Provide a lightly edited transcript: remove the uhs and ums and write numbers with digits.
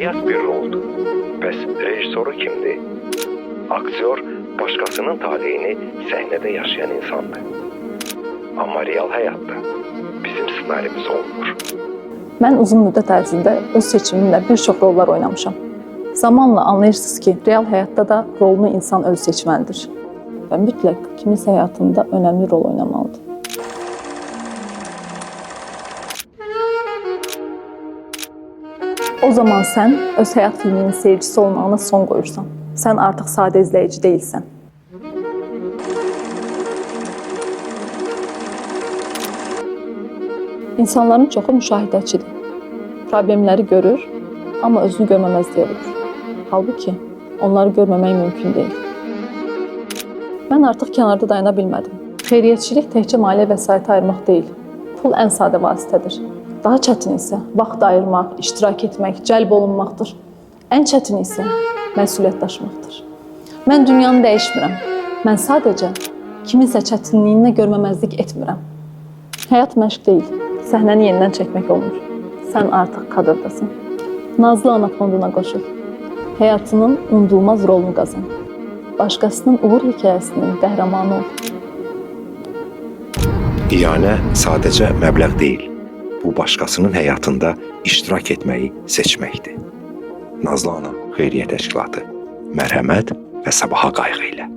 həyat bir roldur. Bəs rejissoru kimdir? Aktyor başqasının taleyini səhnədə yaşayan insandır. Amma real həyatda bizim ssenarimiz olmur. Mən uzun müddət ərzində öz seçimimlə bir çox rollar oynamışam. Zamanla anlayırsınız ki, real həyatda da rolunu insan öz seçməlidir və mütləq kiminsə həyatında önəmli rol oynamalıdır. O zaman sən öz həyat filminin seyircisi olmağına son qoyursan. Sən artıq sadə izləyici deyilsən. İnsanların çoxu müşahidəçidir. Problemləri görür, amma özünü görməməzliyə vurur. Halbuki onları görməmək mümkün deyil. Mən artıq kənarda dayana bilmədim. Xeyriyyətçilik təkcə maliyyə vəsaiti ayırmaq deyil. Pul ən sadə vasitədir. Daha çətin isə vaxt ayırmaq, iştirak etmək, cəlb olunmaqdır. Ən çətin isə məsuliyyət daşımaqdır. Mən dünyanı dəyişmirəm. Mən sadəcə kiminsə çətinliyinə görməməzlik etmirəm. Həyat məşq deyil. Səhnəni yenidən çəkmək olmur. Sən artıq kadrdasın. Nazlı Ana fonduna qoşul. Həyatının unudulmaz rolunu qazan. Başqasının uğur hekayəsinin qəhrəmanı ol. İyanə sadəcə məbləğ deyil. Bu başqasının həyatında iştirak etməyi seçməkdir. Nazlı Ana Xeyriyyə Təşkilatı. Mərhəmət və sabaha qayğı ilə.